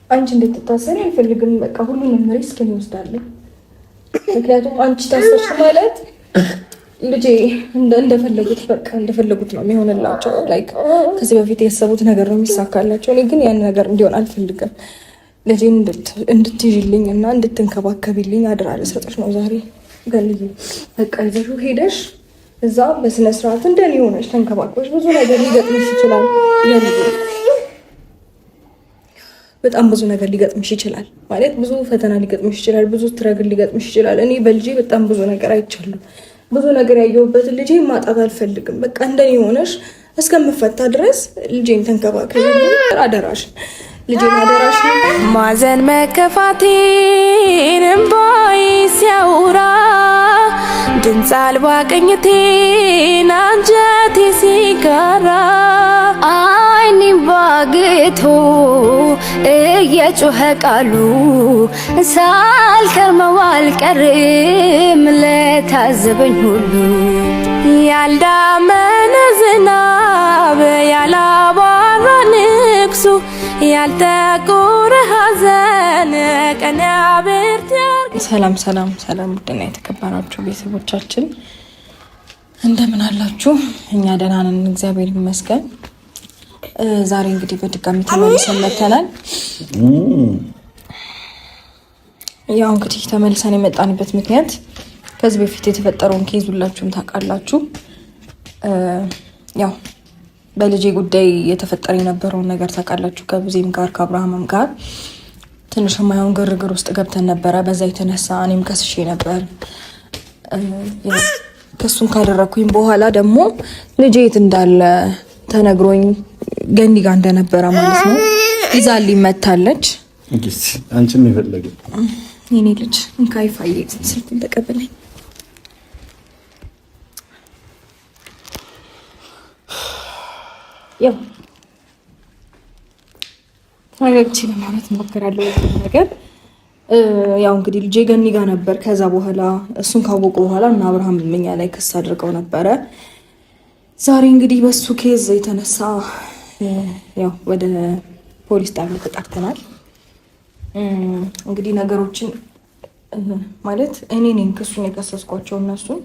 አንቺ እንድትታሰሪ አልፈልግም። በቃ ሁሉንም ሪስክ እንወስዳለን። ምክንያቱም አንቺ ታሰርሽ ማለት ልጄ እንደፈለጉት በቃ እንደፈለጉት ነው የሚሆንላቸው። ላይክ ከዚህ በፊት ያሰቡት ነገር ነው የሚሳካላቸው። እኔ ግን ያን ነገር እንዲሆን አልፈልግም። ልጄን እንድትይዥልኝ እና እንድትንከባከቢልኝ አድራ ልሰጥሽ ነው ዛሬ። ገልዬ በቃ ይዘሽው ሄደሽ እዛ በስነ ስርዓት እንደኔ ሆነሽ ተንከባክበሽ ብዙ ነገር ሊገጥምሽ ይችላል። በጣም ብዙ ነገር ሊገጥምሽ ይችላል ማለት ብዙ ፈተና ሊገጥምሽ ይችላል። ብዙ ስትረግል ሊገጥምሽ ይችላል። እኔ በልጄ በጣም ብዙ ነገር አይቻለሁ። ብዙ ነገር ያየሁበትን ልጄ ማጣት አልፈልግም። በቃ እንደኔ ሆነሽ እስከምፈታ ድረስ ልጄን ተንከባከቢ አደራሽን። ልጄን አደራሽን። ማዘን መከፋቴን እምባዬ ሲያወራ ድምፅ አልባ ቅኝቴን አንጀቴ ሲጋራ አይኔን ባግቶ እየጮኸ ቃሉ ሳልከርመው አልቀርም ለታዘበኝ ሁሉ ያልዳመነ ዝናብ ያላባራ ንግሱ ያልጠቆረ ሐዘን ቀን ያብርት። ሰላም ሰላም ሰላም፣ ውድና የተከበራችሁ ቤተሰቦቻችን እንደምን አላችሁ? እኛ ደህና ነን፣ እግዚአብሔር ይመስገን። ዛሬ እንግዲህ በድጋሚ ተመልሰን መጥተናል። ያው እንግዲህ ተመልሰን የመጣንበት ምክንያት ከዚህ በፊት የተፈጠረውን ኬዝ ሁላችሁም ታውቃላችሁ። ያው በልጄ ጉዳይ የተፈጠረ የነበረውን ነገር ታውቃላችሁ። ከብዜም ጋር ከአብርሃምም ጋር ትንሽ የማይሆን ግርግር ውስጥ ገብተን ነበረ። በዛ የተነሳ እኔም ከስሼ ነበር። ከሱን ካደረኩኝ በኋላ ደግሞ ልጄ የት እንዳለ ተነግሮኝ ገኒ ጋር እንደነበረ ማለት ነው ይዛልኝ መታለች። አንቺም ይፈልጋል የኔ ልጅ እንካይፋዬ ስልኩን ተቀበለኝ። ያው ፈገግቼ ለማለት ሞክራለሁ ነገር ያው እንግዲህ ልጄ ገኒ ጋር ነበር። ከዛ በኋላ እሱን ካወቁ በኋላ እና አብርሃም እኛ ላይ ክስ አድርገው ነበረ። ዛሬ እንግዲህ በሱ ኬዝ የተነሳ ያው ወደ ፖሊስ ጣቢያ ተጠርተናል። እንግዲህ ነገሮችን ማለት እኔ ነኝ ክሱን የከሰስኳቸው፣ እነሱን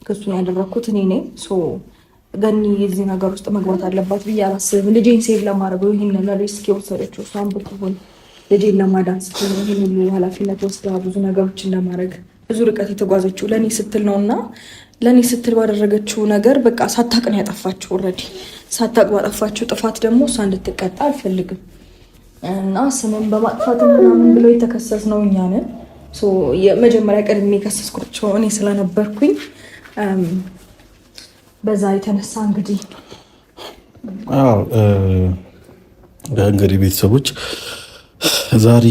ክሱን ያደረኩት እኔ ነኝ። ገኒ የዚህ ነገር ውስጥ መግባት አለባት ብዬ አላስብም። ልጄን ሴቭ ለማድረግ ይህንን ሪስክ የወሰደችው እሷን ብትሆን ልጄን ለማዳን ስትል ይህን ሁሉ ኃላፊነት ወስዳ ብዙ ነገሮችን ለማድረግ ብዙ ርቀት የተጓዘችው ለእኔ ስትል ነው እና ለእኔ ስትል ባደረገችው ነገር በቃ ሳታቅ ነው ያጠፋችው። ኦልሬዲ ሳታቅ ባጠፋችው ጥፋት ደግሞ እሷ እንድትቀጣ አልፈልግም እና ስምን በማጥፋት ምናምን ብለው የተከሰስ ነው እኛ ነን። የመጀመሪያ ቀድሜ የከሰስኳቸው እኔ ስለነበርኩኝ በዛ የተነሳ እንግዲህ ቤተሰቦች ዛሬ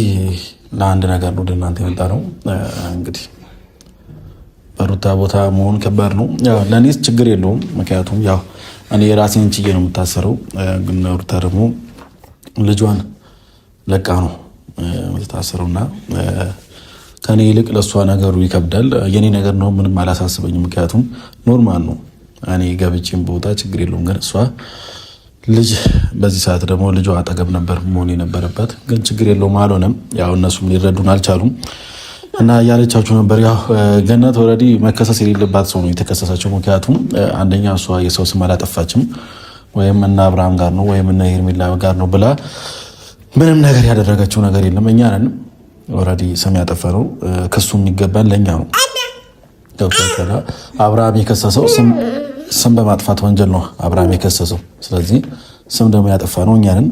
ለአንድ ነገር ነው ወደ እናንተ የመጣ ነው። እንግዲህ በሩታ ቦታ መሆን ከባድ ነው። ያው ለእኔስ ችግር የለውም፣ ምክንያቱም ያው እኔ የራሴን ችዬ ነው የምታሰረው። ግን ሩታ ደግሞ ልጇን ለቃ ነው የምታሰረውና ከኔ ይልቅ ለእሷ ነገሩ ይከብዳል። የኔ ነገር ነው ምንም አላሳስበኝም፣ ምክንያቱም ኖርማል ነው። እኔ ገብቼም ቦታ ችግር የለውም። ግን እሷ ልጅ በዚህ ሰዓት ደግሞ ልጇ አጠገብ ነበር መሆን የነበረበት፣ ግን ችግር የለውም አልሆነም። ያው እነሱም ሊረዱን አልቻሉም እና እያለቻችሁ ነበር። ያው ገነት ኦልሬዲ መከሰስ የሌለባት ሰው ነው የተከሰሰችው። ምክንያቱም አንደኛ እሷ የሰው ስም አላጠፋችም፣ ወይም እና አብርሃም ጋር ነው ወይም እና ሄርሜላ ጋር ነው ብላ ምንም ነገር ያደረገችው ነገር የለም። እኛ ነን ኦልሬዲ ስም ያጠፋ ነው። ክሱ የሚገባን ለእኛ ነው። ገብቶሻል? አብርሃም የከሰሰው ስም በማጥፋት ወንጀል ነው አብርሃም የከሰሰው። ስለዚህ ስም ደግሞ ያጠፋ ነው እኛ ነን።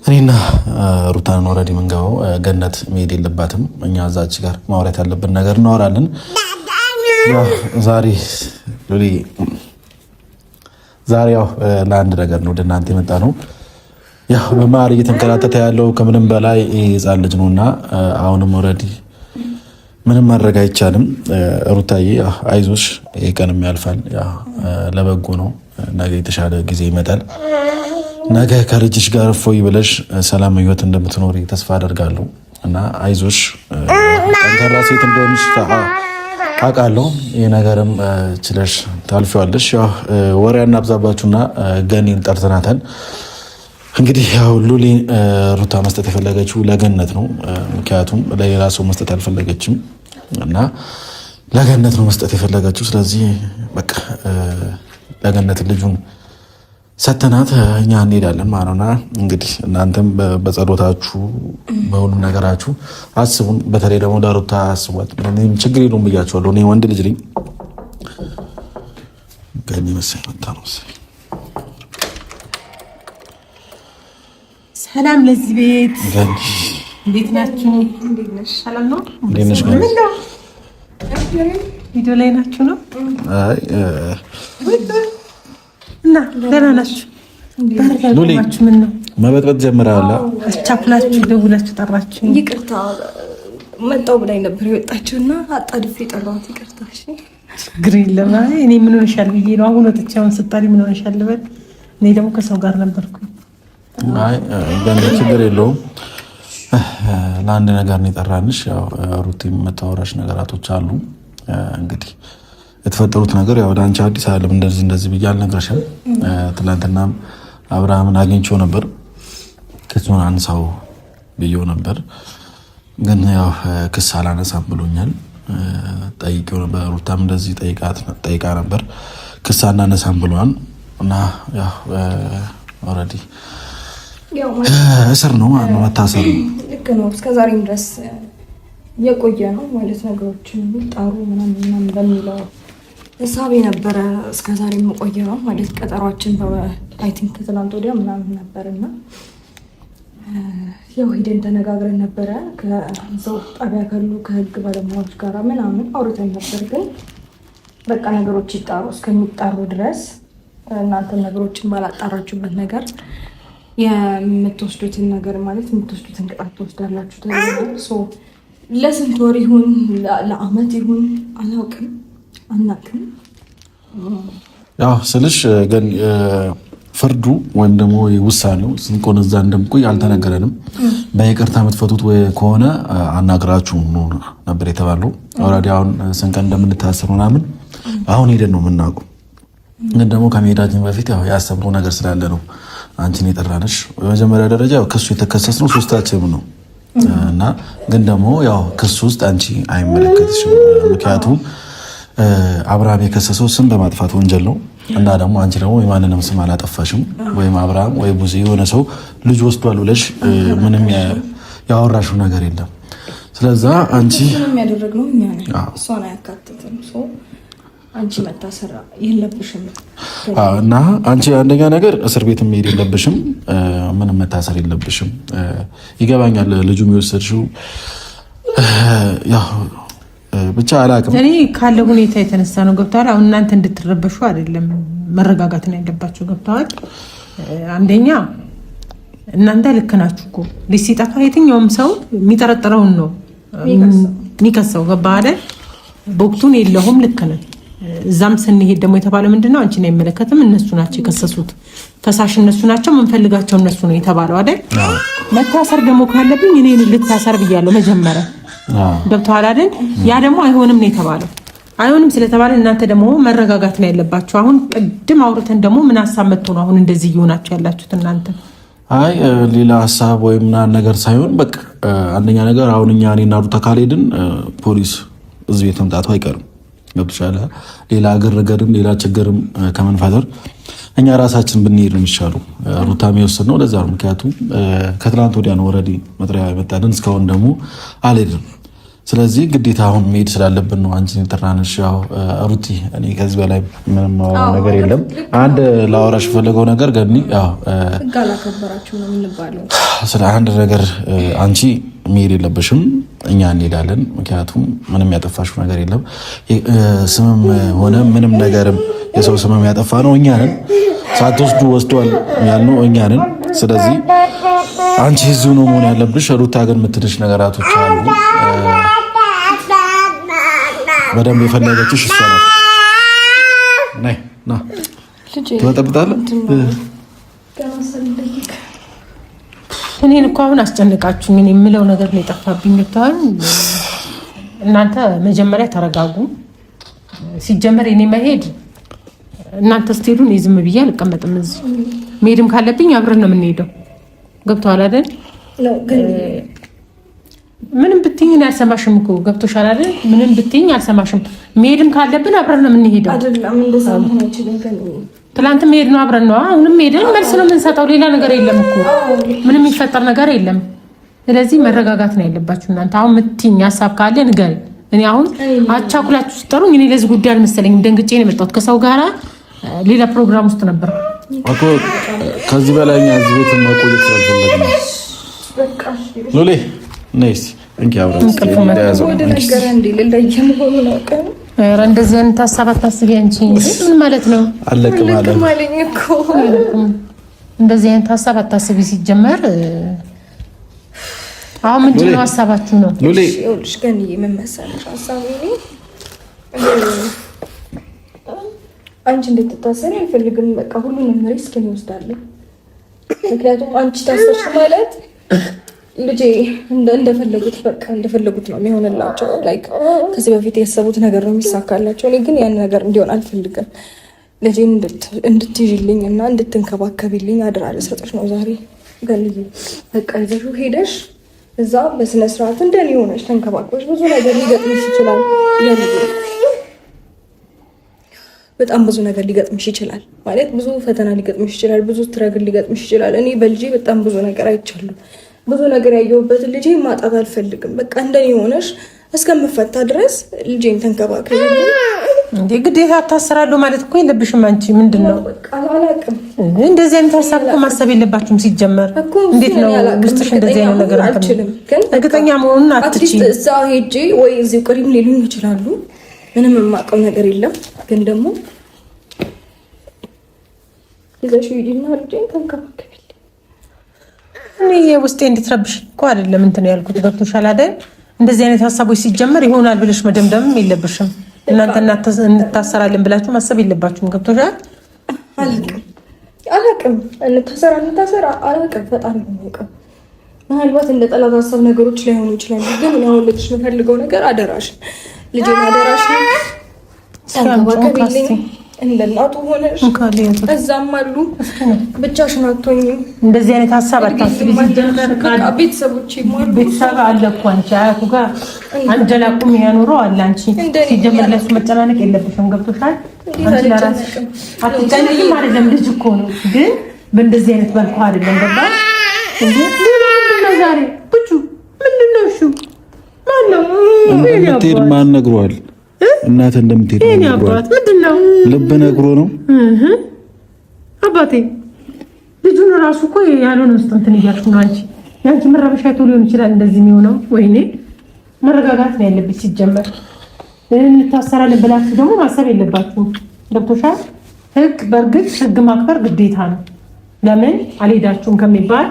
እኔና ሩታን ኦልሬዲ የምንገባው ገነት መሄድ የለባትም። እኛ እዛች ጋር ማውራት ያለብን ነገር እናወራለን። ዛሬ ያው ለአንድ ነገር ነው ወደ እናንተ የመጣ ነው። ያው በመሀል እየተንከራተተ ያለው ከምንም በላይ ህፃን ልጅ ነውና አሁንም ኦልሬዲ ምንም ማድረግ አይቻልም። ሩታዬ አይዞሽ፣ ይሄ ቀንም ያልፋል። ለበጎ ነው። ነገ የተሻለ ጊዜ ይመጣል። ነገ ከልጅሽ ጋር እፎይ ብለሽ ሰላም ህይወት እንደምትኖሪ ተስፋ አደርጋለሁ እና አይዞሽ፣ ጠንካራ ሴት እንደሆንሽ ታውቃለሁ። ይህ ነገርም ችለሽ ታልፊዋለሽ። ያው ወሬ አናብዛባችሁና ገኒን ጠርተናታል። እንግዲህ ያው ሉሊ ሩታ መስጠት የፈለገችው ለገነት ነው። ምክንያቱም ለሌላ ሰው መስጠት አልፈለገችም እና ለገነት ነው መስጠት የፈለገችው። ስለዚህ በቃ ለገነት ልጁን ሰተናት እኛ እንሄዳለን ማለት ነው። እንግዲህ እናንተም በጸሎታችሁ በሁሉም ነገራችሁ አስቡን። በተለይ ደግሞ ለሩታ አስቧት። ምንም ችግር የለውም ብያቸዋለሁ። እኔ ወንድ ልጅ ነኝ። ገኒ መሰለኝ መጣ ነው። ሰላም ለዚህ ቤት። እንዴት ናችሁ? ሰላም ነው? ቪዲዮ ላይ ናችሁ ነው? አይ እና ደህና ናችሁ? ባርካችሁ። ምን ነው መበጥበጥ ጀምራላ? አቻኩላችሁ ደውላችሁ ጠራችሁ? ይቅርታ መጣው ብላኝ ነበር የወጣችውና አጣድፌ ጠራሁት። ይቅርታ። እሺ ችግር የለም። እኔ ምን ሆነሻል ብዬ ነው አሁን ወጥቻውን ስጣሪ ምን ሆነሻል ልበል? እኔ ደግሞ ከሰው ጋር ነበርኩ። አይ ችግር የለውም። ለአንድ ነገር ነው የጠራንሽ። ያው ሩቲ የምታወራሽ ነገራቶች አሉ። እንግዲህ የተፈጠሩት ነገር ያው ለአንቺ አዲስ አይደለም። እንደዚህ ብዬ አልነግረሽም። ትናንትናም አብርሃምን አግኝቼው ነበር። ክሱን አንሳው ብዬው ነበር፣ ግን ያው ክስ አላነሳም ብሎኛል። ጠይቄው ነበር። ሩታም እንደዚህ ጠይቃ ነበር። ክስ አናነሳም ብሏል እና ያው ኦልሬዲ እስር ነው ማለት ነው፣ መታሰር ነው። ልክ ነው። እስከዛሬም ድረስ የቆየ ነው ማለት ነገሮችን ጣሩ ምናምን በሚለው እሳቤ ነበረ እስከዛሬም የቆየ ነው ማለት ቀጠሯችን አይ ቲንክ ከትናንት ወዲያ ምናምን ነበርና ያው ሂደን ተነጋግረን ነበረ ከዛው ጣቢያ ካሉ ከህግ ባለሙያዎች ጋር ምናምን አውርተን ነበር። ግን በቃ ነገሮች ይጣሩ እስከሚጣሩ ድረስ እናንተ ነገሮችን ባላጣራችሁበት ነገር የምትወስዱትን ነገር ማለት የምትወስዱትን ቅጣት ትወስዳላችሁ ተብሏል። ለስንት ወር ይሁን ለአመት ይሁን አናውቅም። ያው ስልሽ ግን ፍርዱ ወይም ደግሞ ውሳኔው ስንቆን እዛ እንደምቆይ አልተነገረንም። በይቅርታ የምትፈቱት ከሆነ አናግራችሁ ነበር የተባለው። ኦልሬዲ አሁን ስንቀን እንደምንታሰር ምናምን አሁን ሄደን ነው የምናውቀው። ግን ደግሞ ከመሄዳችን በፊት ያው ያሰብነው ነገር ስላለ ነው አንቺን የጠራነሽ። በመጀመሪያ ደረጃ ያው ክሱ የተከሰስነው ሶስታችንም ነው እና ግን ደግሞ ያው ክሱ ውስጥ አንቺ አይመለከትሽም። ምክንያቱም አብርሃም የከሰሰው ስም በማጥፋት ወንጀል ነው እና ደግሞ አንቺ ደግሞ የማንንም ስም አላጠፋሽም። ወይም አብርሃም ወይ ቡዜ የሆነ ሰው ልጅ ወስዷል ብለሽ ምንም ያወራሽው ነገር የለም። ስለዛ አንቺ ምንም ያደረግነው እኛ ነን፣ እሷን አያካትትም። አንቺ መታሰር የለብሽም እና አንቺ አንደኛ ነገር እስር ቤት መሄድ የለብሽም፣ ምንም መታሰር የለብሽም። ይገባኛል ልጁ የሚወሰድሽው ያው ብቻ አላውቅም። እኔ ካለ ሁኔታ የተነሳ ነው። ገብተዋል። አሁን እናንተ እንድትረበሹ አይደለም፣ መረጋጋት ነው ያለባችሁ። ገብተዋል። አንደኛ እናንተ ልክ ናችሁ እኮ ልጅ ሲጠፋ የትኛውም ሰው የሚጠረጥረውን ነው የሚከሰው። ገባ አይደል? በወቅቱን የለውም። ልክ ነን። እዛም ስንሄድ ደግሞ የተባለ ምንድነው አንቺን አይመለከትም፣ እነሱ ናቸው የከሰሱት፣ ፈሳሽ እነሱ ናቸው፣ የምንፈልጋቸው እነሱ ነው የተባለው አይደል? መታሰር ደግሞ ካለብኝ እኔ ልታሰር ብያለሁ መጀመሪያ። ገብተዋል አይደል? ያ ደግሞ አይሆንም ነው የተባለው። አይሆንም ስለተባለ እናንተ ደግሞ መረጋጋት ነው ያለባችሁ። አሁን ቅድም አውርተን ደግሞ ምን ሀሳብ መጥቶ ነው አሁን እንደዚህ እየሆናችሁ ያላችሁት እናንተ? አይ ሌላ ሀሳብ ወይም ነገር ሳይሆን በቃ አንደኛ ነገር አሁን እኔና ሩታ ካልሄድን ፖሊስ እዚህ ቤት መምጣቱ አይቀርም። ገብቶሻል? ሌላ ግርግርም ሌላ ችግርም ከመንፈጠር እኛ ራሳችን ብንሄድ ነው የሚሻለው። ሩታም የወሰድነው ለዛ ነው። ምክንያቱም ከትላንት ወዲያ ነው ኦልሬዲ መጥሪያ የመጣልን፣ እስካሁን ደግሞ አልሄድንም። ስለዚህ ግዴታ አሁን መሄድ ስላለብን ነው አንቺን የጠራንሽ። ያው ሩቲ እኔ ከዚህ በላይ ምንም ነገር የለም። አንድ ላወራሽ የፈለገው ነገር ገኒ ያው ጋላከበራችሁ ነው የምንባለው። ስለ አንድ ነገር አንቺ መሄድ የለብሽም፣ እኛ እንሄዳለን። ምክንያቱም ምንም ያጠፋሽው ነገር የለም። ስምም ሆነ ምንም ነገርም የሰው ስምም ያጠፋ ነው እኛ ነን። ሳትወስዱ ወስዷል ያልነው እኛ ነን። ስለዚህ አንቺ እዚሁ ነው መሆን ያለብሽ። ሩታ ግን የምትልሽ ነገራቶች አሉ። በደንብ የፈለገችሽ እሷ ናት። ነይ ና ትወጣብታለህ። እኔን እኮ አሁን አስጨንቃችሁኝ። እኔ የምለው ነገር ነው የጠፋብኝ። ብታውን እናንተ መጀመሪያ ተረጋጉ። ሲጀመር እኔ መሄድ እናንተ ስትሄዱ እኔ ዝም ብዬ አልቀመጥም። እዚህ መሄድም ካለብኝ አብረን ነው የምንሄደው። ገብቶሃል አይደል? ምንም ብትይኝ አልሰማሽም እኮ ገብቶሻል አይደል? ምንም ብትይኝ አልሰማሽም። መሄድም ካለብን አብረን ነው የምንሄደው። አይደለም እንደዛ መሆን አይችልም። ትላንት መሄድ ነው አብረን ነው። አሁንም ሄደን መልስ ነው የምንሰጠው። ሌላ ነገር የለም እኮ ምንም የሚፈጠር ነገር የለም። ስለዚህ መረጋጋት ነው ያለባችሁ እናንተ። አሁን የምትይኝ ሀሳብ ካለ ንገሪኝ። እኔ አሁን አቻኩላችሁ ስጠሩኝ እኔ ለዚህ ጉዳይ አልመሰለኝም። ደንግጬ ነው የመጣሁት። ከሰው ጋራ ሌላ ፕሮግራም ውስጥ ነበር እኮ። ከዚህ በላይ እኛ እዚህ ቤት መቆየት ስላልፈለግን ነው። ሉሌ ነይስ እንኪ አብረን እንደዚህ አይነት ሀሳብ አታስቢ አንቺ። ምን ማለት ነው? አለቅ ማለት እንደዚህ አይነት ሀሳብ አታስቢ። ሲጀመር አሁን ምንድን ነው ሀሳባችሁ ነው? ሉሌ ይኸውልሽ ግን ምን መሰለሽ ሀሳቡ እኔ አንቺ እንድትታሰሪ አልፈልግም። በቃ ሁሉንም ሪስክ እንወስዳለን። ምክንያቱም አንቺ ታሰርሽ ማለት ልጄ እንደፈለጉት በቃ እንደፈለጉት ነው የሚሆንላቸው። ላይክ ከዚህ በፊት ያሰቡት ነገር ነው የሚሳካላቸው። እኔ ግን ያን ነገር እንዲሆን አልፈልግም። ልጄን እንድትይዥልኝ እና እንድትንከባከቢልኝ አድራ ልሰጥሽ ነው ዛሬ። ገልዬ በቃ ይዘሽው ሄደሽ እዛ በስነ ስርዓት እንደኔ ሆነሽ ተንከባክበሽ ብዙ ነገር ሊገጥምሽ ይችላል። በጣም ብዙ ነገር ሊገጥምሽ ይችላል ማለት ብዙ ፈተና ሊገጥምሽ ይችላል። ብዙ ስትረግል ሊገጥምሽ ይችላል። እኔ በልጄ በጣም ብዙ ነገር አይቻለሁ። ብዙ ነገር ያየሁበትን ልጄ ማጣት አልፈልግም። በቃ እንደኔ ሆነሽ እስከምፈታ ድረስ ልጄን ተንከባከቢ። እንዴ ግዴታ ታሰራለሁ ማለት እኮ የለብሽም አንቺ። ምንድነው በቃ አላውቅም። እንደዚህ አይነት ሀሳብ እኮ ማሰብ የለባችሁም ሲጀመር። እንዴት ነው ውስጥሽ እንደዚህ አይነት ነገር አልችልም። ግን እርግጠኛ መሆኑን አትችይም። እዛ ሄጄ ወይ እዚሁ ቅሪም ሊሉኝ ይችላሉ። ምንም የማውቀው ነገር የለም። ግን ደግሞ ይዘሽ ሂጂና ልጄን ተንከባከቢ። እኔ ውስጤ እንድትረብሽ እኮ አይደለም እንትን ያልኩት ገብቶሻል አይደል? እንደዚህ አይነት ሀሳቦች ሲጀመር ይሆናል ብለሽ መደምደምም የለብሽም። እናንተ እንታሰራለን ብላችሁ ማሰብ የለባችሁም። ገብቶሻል? አላውቅም እንታሰራ አላውቅም። ፈጣሪ ነው የሚያውቀው። ምናልባት እንደ ጠላት ሀሳብ ነገሮች ላይሆኑ ይችላሉ። ግን እኔ አሁን ልጅሽ የምፈልገው ነገር አደራሽን ልጄን አደራሽን ተንከባከቢልኝ። እንደ እናቱ ሆነሽ እዛም አሉ ብቻሽን አትሆኝም። እንደዚህ አይነት ሀሳብ አታስቢ። ቤተሰብ አለ እኮ አንቺ አያቱ ጋር አንጀላቁም ያኖረው አለ። አንቺ ሲጀመር ለሱ መጨናነቅ የለብሽም። ገብቶሻል? አንቺ ለራስሽ አትጨነቂም። አይደለም ልጅ እኮ ነው፣ ግን በእንደዚህ አይነት መልኩ አይደለም። ገባ እንዴ? ምንድነው ዛሬ ብቻ ምንድነው? እሺ ማን ነው እንደምትሄድ ማን ነግሯል? እናት እንደምትሄድ ነግሯል። ምንድነው? ልብ ነግሮ ነው አባቴ። ልጁን ራሱ እኮ ያልሆነ ውስጥ እንትን እያልኩ ነው። አንቺ ያንቺ መረበሻ አይቶ ሊሆን ይችላል እንደዚህ የሚሆነው። ወይኔ መረጋጋት ነው ያለብሽ ሲጀመር። እንታሰራለን ብላችሁ ደግሞ ማሰብ የለባችሁም። ገብቶሻል? ህግ በእርግጥ ህግ ማክበር ግዴታ ነው። ለምን አልሄዳችሁም ከሚባል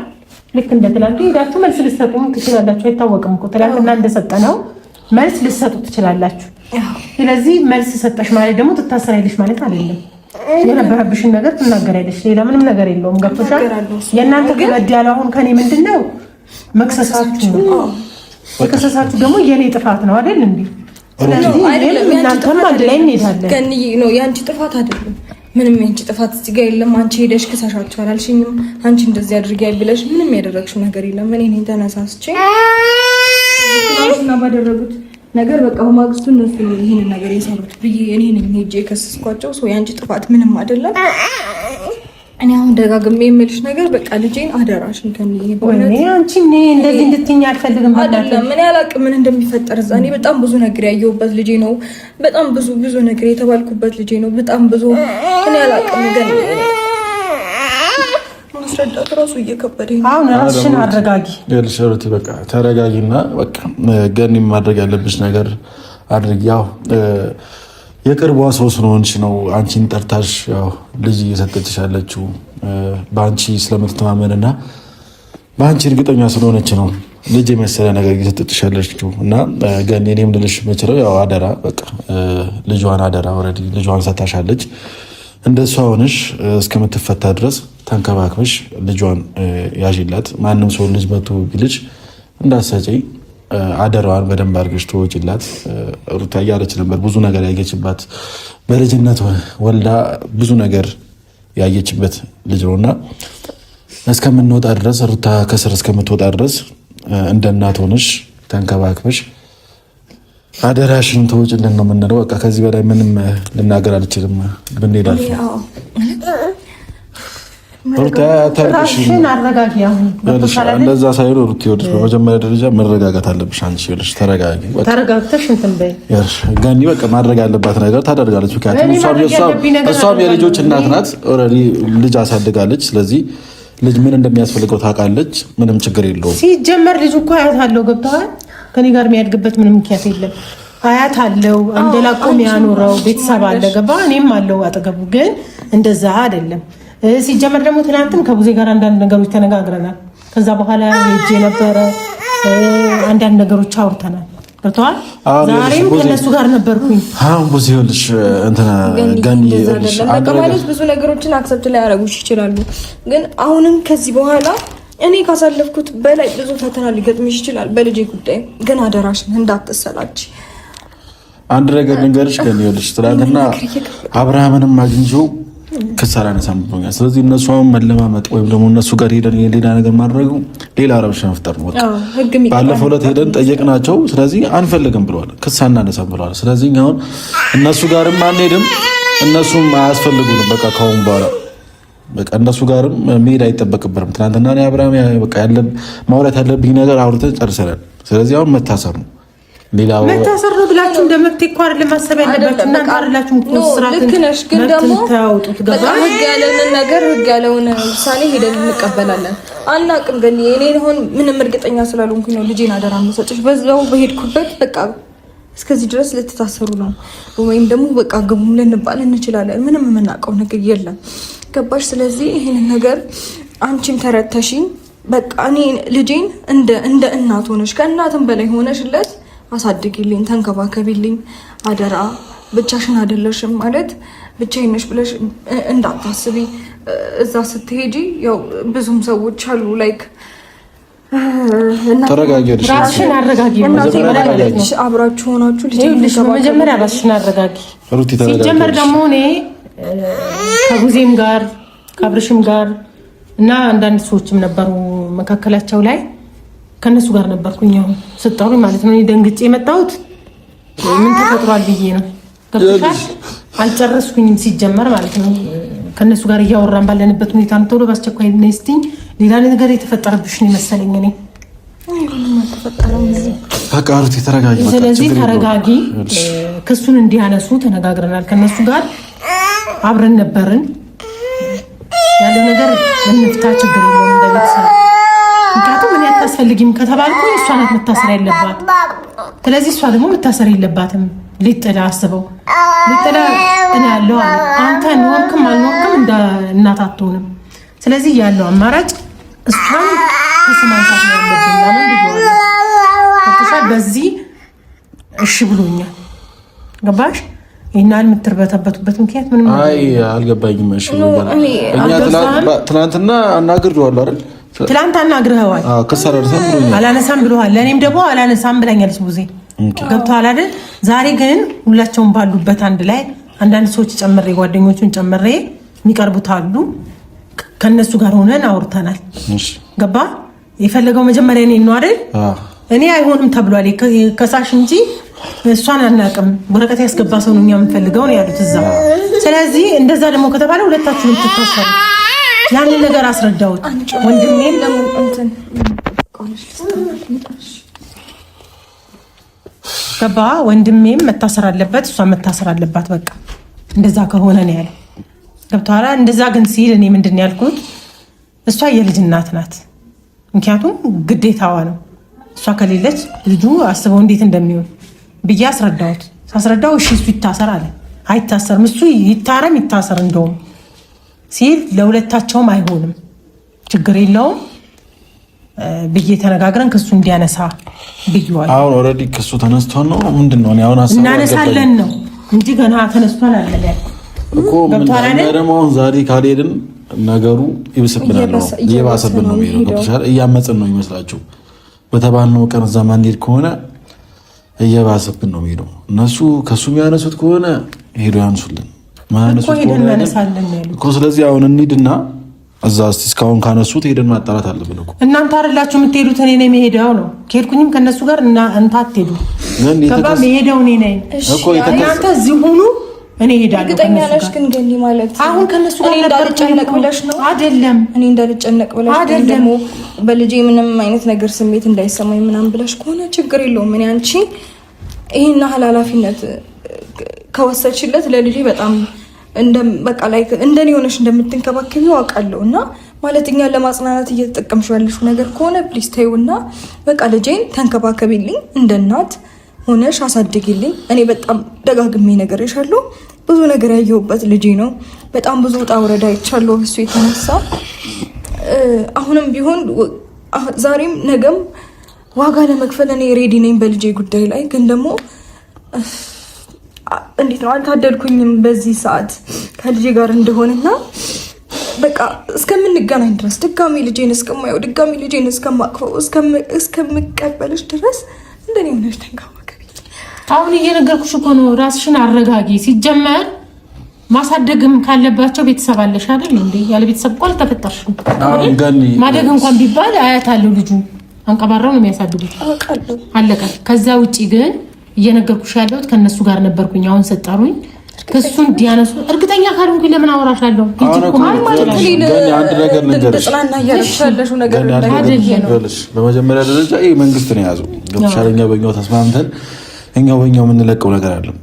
ልክ እንደ ትላንት ሄዳችሁ መልስ ልትሰጡ ትችላላችሁ። አይታወቅም እኮ ትላንትና እንደሰጠነው መልስ ልትሰጡ ትችላላችሁ። ስለዚህ መልስ ሰጠሽ ማለት ደግሞ ትታሰሪያለሽ ማለት አይደለም። የነበረብሽን ነገር ትናገሪያለሽ። ሌላ ምንም ነገር የለውም። ገብቶሻል? የእናንተ ገበድ ያለው አሁን ከኔ ምንድነው መክሰሳችሁ ነው። መክሰሳችሁ ደግሞ የኔ ጥፋት ነው አይደል እንዴ? ስለዚህ እናንተም አንድ ላይ እንሄዳለን። ገንዬ ነው የአንቺ ጥፋት አይደለም። ምንም የአንቺ ጥፋት እዚህ ጋር የለም። አንቺ ሄደሽ ክሰሻቸው አላልሽኝም? አንቺ እንደዚህ አድርጊ ብለሽ ምንም ያደረግሽው ነገር የለም። እኔ ነኝ ተነሳስቼ እና ባደረጉት ነገር በቃ በማግስቱ እነሱ ይሄንን ነገር የሰሩት ብዬ እኔ ነኝ ሄጄ የከሰስኳቸው። ሰው የአንቺ ጥፋት ምንም አይደለም። እኔ አሁን ደጋግሜ የምልሽ ነገር በቃ ልጄን አደራሽን ከኔ ወይኔ አንቺ እንደዚህ እንድትይኝ አልፈልግም። አይደለም ምን ያላቅ ምን እንደሚፈጠር እዛ እኔ በጣም ብዙ ነገር ያየሁበት ልጄ ነው። በጣም ብዙ ነገር የተባልኩበት ልጄ ነው። በጣም ብዙ እኔ ያላቅም ግን ማስረዳት ራሱ እየከበደኝ ነው። አሁን ራስሽን አረጋጊ። ለልሽሩት በቃ ተረጋጊና በቃ ገኒ ማድረግ ያለብሽ ነገር አድርጊ። ያው የቅርቧ ሰው ስለሆንሽ ነው አንቺን ጠርታሽ ያው ልጅ እየሰጠችሽ ያለችው በአንቺ ስለምትተማመንና በአንቺ እርግጠኛ ስለሆነች ነው ልጅ የመሰለ ነገር እየሰጠችሽ ያለችው። እና ገኒ እኔም ልልሽ የምችለው ያው አደራ በቃ ልጇን አደራ ኦልሬዲ ልጇን ሰታሻለች። እንደሷ ሆነሽ እስከምትፈታ ድረስ ተንከባክበሽ ልጇን ያዥላት። ማንም ሰው ልጅ መቶ ቢልሽ እንዳሰጪ አደራዋን በደንብ አድርገሽ ተወጪላት። ሩታ እያለች ነበር ብዙ ነገር ያየችባት በልጅነት ወልዳ ብዙ ነገር ያየችበት ልጅ ነውና እስከምንወጣ ድረስ ሩታ ከስር እስከምትወጣ ድረስ እንደ እናት ሆነሽ ተንከባክበሽ አደራሽን ተወጪልን ነው የምንለው። በቃ ከዚህ በላይ ምንም ልናገር አልችልም። ብንሄዳል ሩታ ታርሽን አረጋጊ። እንደዛ ሳይሆን ሩታ ይወድሽ በመጀመሪያ ደረጃ መረጋጋት አለብሽ። አንቺ ይወድሽ ተረጋጊ። ተረጋግተሽ እንትን በይ። ጋኒ በቃ ማድረግ ያለባት ነገር ታደርጋለች። ምክንያቱም እሷም የልጆች እናት ናት። ኦልሬዲ ልጅ አሳድጋለች። ስለዚህ ልጅ ምን እንደሚያስፈልገው ታውቃለች። ምንም ችግር የለውም። ሲጀመር ልጅ እኮ አያት አለው። ገብተዋል። ከኔ ጋር የሚያድግበት ምንም ምክንያት የለም። አያት አለው። እንደላቆ የሚያኖረው ቤተሰብ አለ። ገባ። እኔም አለው አጠገቡ። ግን እንደዛ አይደለም። ሲጀመር ደግሞ ትናንትም ከቡዜ ጋር አንዳንድ ነገሮች ተነጋግረናል። ከዛ በኋላ ሄጄ ነበረ። አንዳንድ ነገሮች አውርተናል። ገብተዋል። ዛሬም ከነሱ ጋር ነበርኩኝ። አሁን ቡዜ ይኸውልሽ እንትና ጋኒ ማለት ብዙ ነገሮችን አክሰፕት ላይ ያደርጉሽ ይችላሉ። ግን አሁንም ከዚህ በኋላ እኔ ካሳለፍኩት በላይ ብዙ ፈተና ሊገጥምሽ ይችላል በልጄ ጉዳይ። ግን አደራሽን እንዳትሰላች። አንድ ነገር ልንገርሽ ጋኒ ይኸውልሽ ትናንትና አብርሃምንም አግኝቼው ክስ አላነሳም ብሎኛል። ስለዚህ እነሱ አሁን መለማመጥ ወይም ደግሞ እነሱ ጋር ሄደን ሌላ ነገር ማድረጉ ሌላ ረብሻ መፍጠር ነው። ባለፈው ዕለት ሄደን ጠየቅናቸው። ስለዚህ አንፈልግም ብለዋል። ክስ አናነሳም ብለዋል። ስለዚህ አሁን እነሱ ጋርም አንሄድም፣ እነሱም አያስፈልጉንም። በቃ ካሁን በኋላ በቃ እነሱ ጋርም መሄድ አይጠበቅብንም። ትናንትና እኔ አብርሃም በቃ ማውራት ያለብኝ ነገር አውርተን ጨርሰናል። ስለዚህ አሁን መታሰር ነው። ሌላው መታሰር ነው ብላችሁ እንደመፍትሄ እኮ አይደለም ማሰብ ያለባችሁ። እናንተ አይደላችሁም እኮ ስራትን ልክ ነሽ። ግን ደግሞ ህግ ያለንን ነገር ህግ ያለውን ውሳኔ ሄደን እንቀበላለን። አናውቅም። ግን እኔ አሁን ምንም እርግጠኛ ስላልሆንኩኝ ነው ልጄን አደራ መሰጥሽ። በዛው በሄድኩበት በቃ እስከዚህ ድረስ ልትታሰሩ ነው ወይም ደግሞ በቃ ግቡም ልንባል እንችላለን። ምንም የምናውቀው ነገር የለም። ገባሽ? ስለዚህ ይሄንን ነገር አንቺም ተረተሽኝ። በቃ እኔ ልጄን እንደ እናት ሆነሽ ከእናትም በላይ ሆነሽለት አሳድጊልኝ፣ ተንከባከቢልኝ አደራ። ብቻሽን አይደለሽም ማለት ብቻዬን ነሽ ብለሽ እንዳታስቢ። እዛ ስትሄጂ ያው ብዙም ሰዎች አሉ ላይክ ተረጋጊ፣ ራስሽን አረጋጊ። አብራችሁ ሆናችሁ ልጅ መጀመሪያ ራስሽን አረጋጊ። ሲጀመር ደግሞ እኔ ከጉዜም ጋር ከአብርሽም ጋር እና አንዳንድ ሰዎችም ነበሩ መካከላቸው ላይ ከነሱ ጋር ነበርኩኝ። ያው ስጠሩኝ ማለት ነው። እኔ ደንግጬ የመጣሁት ምን ተፈጥሯል ብዬ ነው። ገብቶሻል? አልጨረስኩኝም ሲጀመር ማለት ነው። ከነሱ ጋር እያወራን ባለንበት ሁኔታ ነው ቶሎ በአስቸኳይ ነስትኝ ሌላ ነገር የተፈጠረብሽ ነው መሰለኝ። እኔ በቃ ሩት ተረጋጊ። ስለዚህ ተረጋጊ። ክሱን እንዲያነሱ ተነጋግረናል። ከነሱ ጋር አብረን ነበርን። ያለው ነገር እንፍታ፣ ችግር የለውም እንደቤተሰብ። ምክንያቱም እኔ አታስፈልጊም ከተባልኩ እሷ ናት መታሰር ያለባት። ስለዚህ እሷ ደግሞ መታሰር የለባትም። ሊጥላ አስበው ሊጥላ እኔ ያለው አንተ ኖርክም አልኖርክም እንደ እናት አትሆንም። ስለዚህ ያለው አማራጭ እሷን ከስማንሳት ነው ያለብን። ለምን ቢሆን በዚህ እሺ ብሎኛል። ገባሽ? ይናል የምትርበተበቱበት ምክንያት ምንም አልገባኝም። እሺ እኛ ትናንትና አናግሬዋለሁ አይደል? ትናንት አናግረኸዋል። አላነሳም ብለዋል። ለእኔም ደግሞ አላነሳም ብላኛለች ቡዜ። ገብቶሃል አይደል? ዛሬ ግን ሁላቸውም ባሉበት አንድ ላይ አንዳንድ ሰዎች ጨምሬ ጓደኞቹን ጨምሬ የሚቀርቡት አሉ። ከነሱ ጋር ሆነን አውርተናል። ገባ? የፈለገው መጀመሪያ እኔ ነው አይደል? እኔ አይሆንም ተብሏል ከሳሽ እንጂ እሷን አናውቅም። ወረቀት ያስገባ ሰው ነው እኛ የምንፈልገው ነው ያሉት እዛ። ስለዚህ እንደዛ ደግሞ ከተባለ ሁለታችሁም ትታሰሩ። ያንን ነገር አስረዳሁት። ወንድሜም ገባ? ወንድሜም መታሰር አለበት፣ እሷ መታሰር አለባት። በቃ እንደዛ ከሆነ ነው ያለው። ገብቶሃል? እንደዛ ግን ሲል እኔ ምንድን ነው ያልኩት? እሷ የልጅ እናት ናት። ምክንያቱም ግዴታዋ ነው። እሷ ከሌለች ልጁ አስበው እንዴት እንደሚሆን ብዬ አስረዳሁት። ሳስረዳው እሺ እሱ ይታሰር አለ። አይታሰርም፣ እሱ ይታረም ይታሰር እንደውም ሲል ለሁለታቸውም አይሆንም ችግር የለውም ብዬ ተነጋግረን ክሱ እንዲያነሳ ብዬዋል። አሁን ኦልሬዲ ክሱ ተነስቷል ነው ምንድን ነው? አሁን እናነሳለን ነው እንጂ ገና ተነስቷል አለ እኮ። ደግሞ አሁን ዛሬ ካልሄድን ነገሩ ይብስብናል ነው እየባሰብን ነው የሚሄደው። ገብቶሻል? እያመፅን ነው ይመስላችሁ። በተባልነው ቀን እዛ ማንሄድ ከሆነ እየባሰብን ነው የሚሄደው። እነሱ ከሱ የሚያነሱት ከሆነ ሄዶ ያንሱልን። ስለዚህ አሁን እንሂድና እዛ እስካሁን ካነሱት ሄደን ማጣራት አለብን እኮ። እናንተ አይደላችሁ የምትሄዱት፣ እኔ ነኝ የምሄደው ነው። ከሄድኩኝም ከነሱ ጋር እንታ አትሄዱ። ከባ የምሄደው እኔ ነኝ እኮ። እናንተ እዚህ ሁኑ፣ እኔ ሄዳለሁ። እርግጠኛ ነሽ ግን ገኒ ማለት አሁን ከነሱ ጋር እንዳልጨነቅ ብለሽ ነው አይደለም? እኔ እንዳልጨነቅ ብለሽ ደግሞ በልጄ ምንም አይነት ነገር ስሜት እንዳይሰማኝ ምናምን ብለሽ ከሆነ ችግር የለውም። እኔ አንቺ ይሄን ኃላፊነት ከወሰድሽለት ለልጄ በጣም በቃ ላይ እንደኔ ሆነሽ እንደምትንከባከቢው አውቃለሁ። እና ማለት እኛን ለማጽናናት እየተጠቀምሽው ያለሽው ነገር ከሆነ ፕሊዝ ተይውና በቃ ልጄን ተንከባከቢልኝ፣ እንደ እናት ሆነሽ አሳድጊልኝ። እኔ በጣም ደጋግሜ ነገር ይሻለሁ። ብዙ ነገር ያየሁበት ልጄ ነው። በጣም ብዙ ውጣ ውረዳ አይቻለሁ እሱ የተነሳ። አሁንም ቢሆን ዛሬም ነገም ዋጋ ለመክፈል እኔ ሬዲ ነኝ በልጄ ጉዳይ ላይ። ግን ደግሞ እንዴት ነው አልታደልኩኝም በዚህ ሰዓት ከልጄ ጋር እንደሆነና በቃ እስከምንገናኝ ድረስ ድጋሚ ልጄን እስከማየው ድጋሚ ልጄን እስከማቅፈው እስከምቀበልሽ ድረስ እንደኔ ሆነሽ ተንከባከቢ። አሁን እየነገርኩሽ እኮ ነው። ራስሽን አረጋጊ። ሲጀመር ማሳደግም ካለባቸው ቤተሰብ አለሽ አይደል እንዴ? ያለ ቤተሰብ እኮ አልተፈጠርሽም። ማደግ እንኳን ቢባል አያት አለው ልጁ አንቀባራው ነው የሚያሳድጉት። አለቀ። ከዛ ውጪ ግን እየነገርኩሽ ያለሁት ከነሱ ጋር ነበርኩኝ። አሁን ሰጣሩኝ ከሱ እንዲያነሱ እርግጠኛ ካልሆንኩኝ ለምን አወራሻለሁ? በመጀመሪያ ደረጃ ይሄ መንግስት ነው የያዘው። ገብቶሻል? በእኛው ተስማምተን እኛው በእኛው የምንለቀው ነገር አይደለም።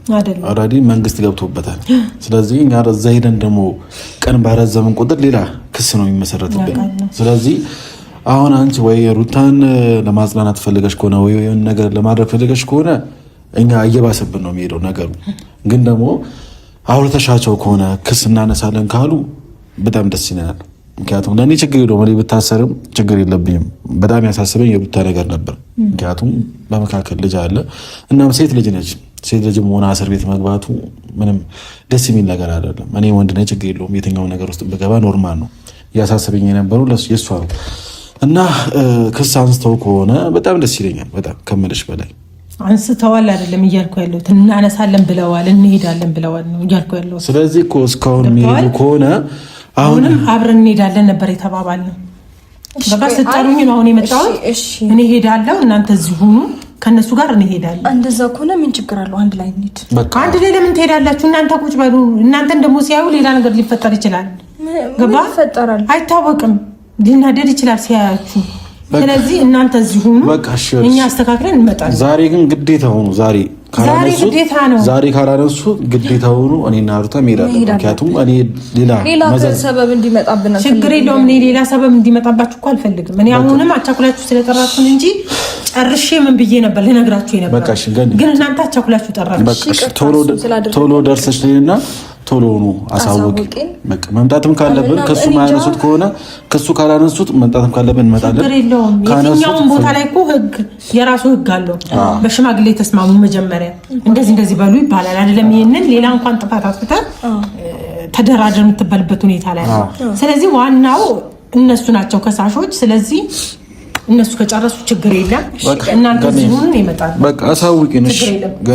ኦልሬዲ መንግስት ገብቶበታል። ስለዚህ እኛ እዛ ሄደን ደግሞ ቀን ባረዘምን ቁጥር ሌላ ክስ ነው የሚመሰረትብን። ስለዚህ አሁን አንቺ ወይ ሩታን ለማጽናናት ፈልገሽ ከሆነ ወይ የሆነ ነገር ለማድረግ ፈልገሽ ከሆነ እኛ እየባሰብን ነው የሚሄደው ነገሩ። ግን ደግሞ አውርተሻቸው ከሆነ ክስ እናነሳለን ካሉ በጣም ደስ ይለናል። ምክንያቱም ለእኔ ችግር የለውም፣ እኔ ብታሰርም ችግር የለብኝም። በጣም ያሳስበኝ የሩታ ነገር ነበር። ምክንያቱም በመካከል ልጅ አለ፣ እናም ሴት ልጅ ነች። ሴት ልጅ መሆን እስር ቤት መግባቱ ምንም ደስ የሚል ነገር አይደለም። እኔ ወንድ ነኝ፣ ችግር የለውም። የትኛው ነገር ውስጥ ብገባ ኖርማል ነው። እያሳስበኝ የነበረው የእሷ ነው። እና ክስ አንስተው ከሆነ በጣም ደስ ይለኛል፣ በጣም ከምልሽ በላይ አንስተዋል አይደለም እያልኩ ያለሁት፣ እናነሳለን ብለዋል፣ እንሄዳለን ብለዋል ነው እያልኩ ያለሁት። ስለዚህ እኮ እስካሁን የሚሄዱ ከሆነ አሁንም አብረን እንሄዳለን ነበር የተባባልነው። በቃ ስጠሩኝ ነው አሁን የመጣሁት። እኔ ሄዳለሁ፣ እናንተ እዚህ ሁኑ፣ ከነሱ ጋር እንሄዳለን። እንደዛ ከሆነ ምን ችግር አለው? አንድ ላይ እንሂድ። አንድ ላይ ለምን ትሄዳላችሁ? እናንተ ቁጭ በሉ። እናንተን ደግሞ ሲያዩ ሌላ ነገር ሊፈጠር ይችላል። ገባ? ይፈጠራል፣ አይታወቅም። ሊናደድ ይችላል ሲያያችሁ። ስለዚህ እናንተ እዚህ ሁኑ፣ እኛ አስተካክለን እንመጣለን። ዛሬ ግን ግዴታ ሆኑ። ዛሬ ካላነሱ ግዴታ ሆኑ። እኔና ሩታ እንሄዳለን። ምክንያቱም እኔ ሌላ ሰበብ እንዲመጣብን ችግር የለውም። እኔ ሌላ ሰበብ እንዲመጣባችሁ እኮ አልፈልግም። እኔ አሁንም አቻኩላችሁ ስለጠራችሁን እንጂ ጨርሼ ምን ብዬ ነበር ልነግራችሁ ነበር። ግን እናንተ አቻኩላችሁ ጠራችሁ። ቶሎ ደርሰሽ ነይና ቶሎ ነው አሳውቂ። መምጣትም ካለብን ከሱ ማያነሱት ከሆነ ከሱ ካላነሱት መምጣትም ካለብን እንመጣለን። ችግር የለውም። የትኛውም ቦታ ላይ እኮ ህግ የራሱ ህግ አለው። በሽማግሌ ተስማሙ። መጀመሪያ እንደዚህ በሉ ይባላል አይደለም? ይሄንን ሌላ እንኳን ጥፋት አጥፍተህ ተደራደር የምትባልበት ሁኔታ ላይ ነው። ስለዚህ ዋናው እነሱ ናቸው ከሳሾች። ስለዚህ እነሱ ከጨረሱ ችግር የለም። እናንተ ዝኑን ይመጣል። በቃ አሳውቂን። እሺ።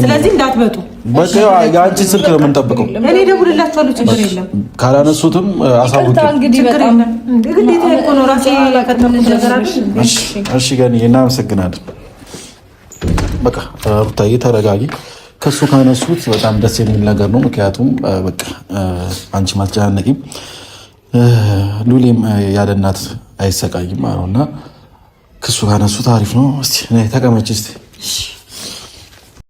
ስለዚህ እንዳትመጡ። በቃ የአንቺ ስልክ ነው የምንጠብቀው። እኔ ደውልላችኋለሁ። ችግር የለም። ካላነሱትም አሳውቂን። ችግር የለም። ግዴታ እኮ ነው። ራሴ ያከተምኩት ነገር አይደል? እሺ ገኒ፣ እናመሰግናለን። በቃ ሩታዬ ተረጋጊ። ከሱ ካነሱት በጣም ደስ የሚል ነገር ነው። ምክንያቱም በቃ አንቺ ማትጨናነቂም፣ ሉሌም ያለ እናት አይሰቃይም ነውና ክሱ ካነሱት አሪፍ ነው። እስቲ ተቀመጭ እስቲ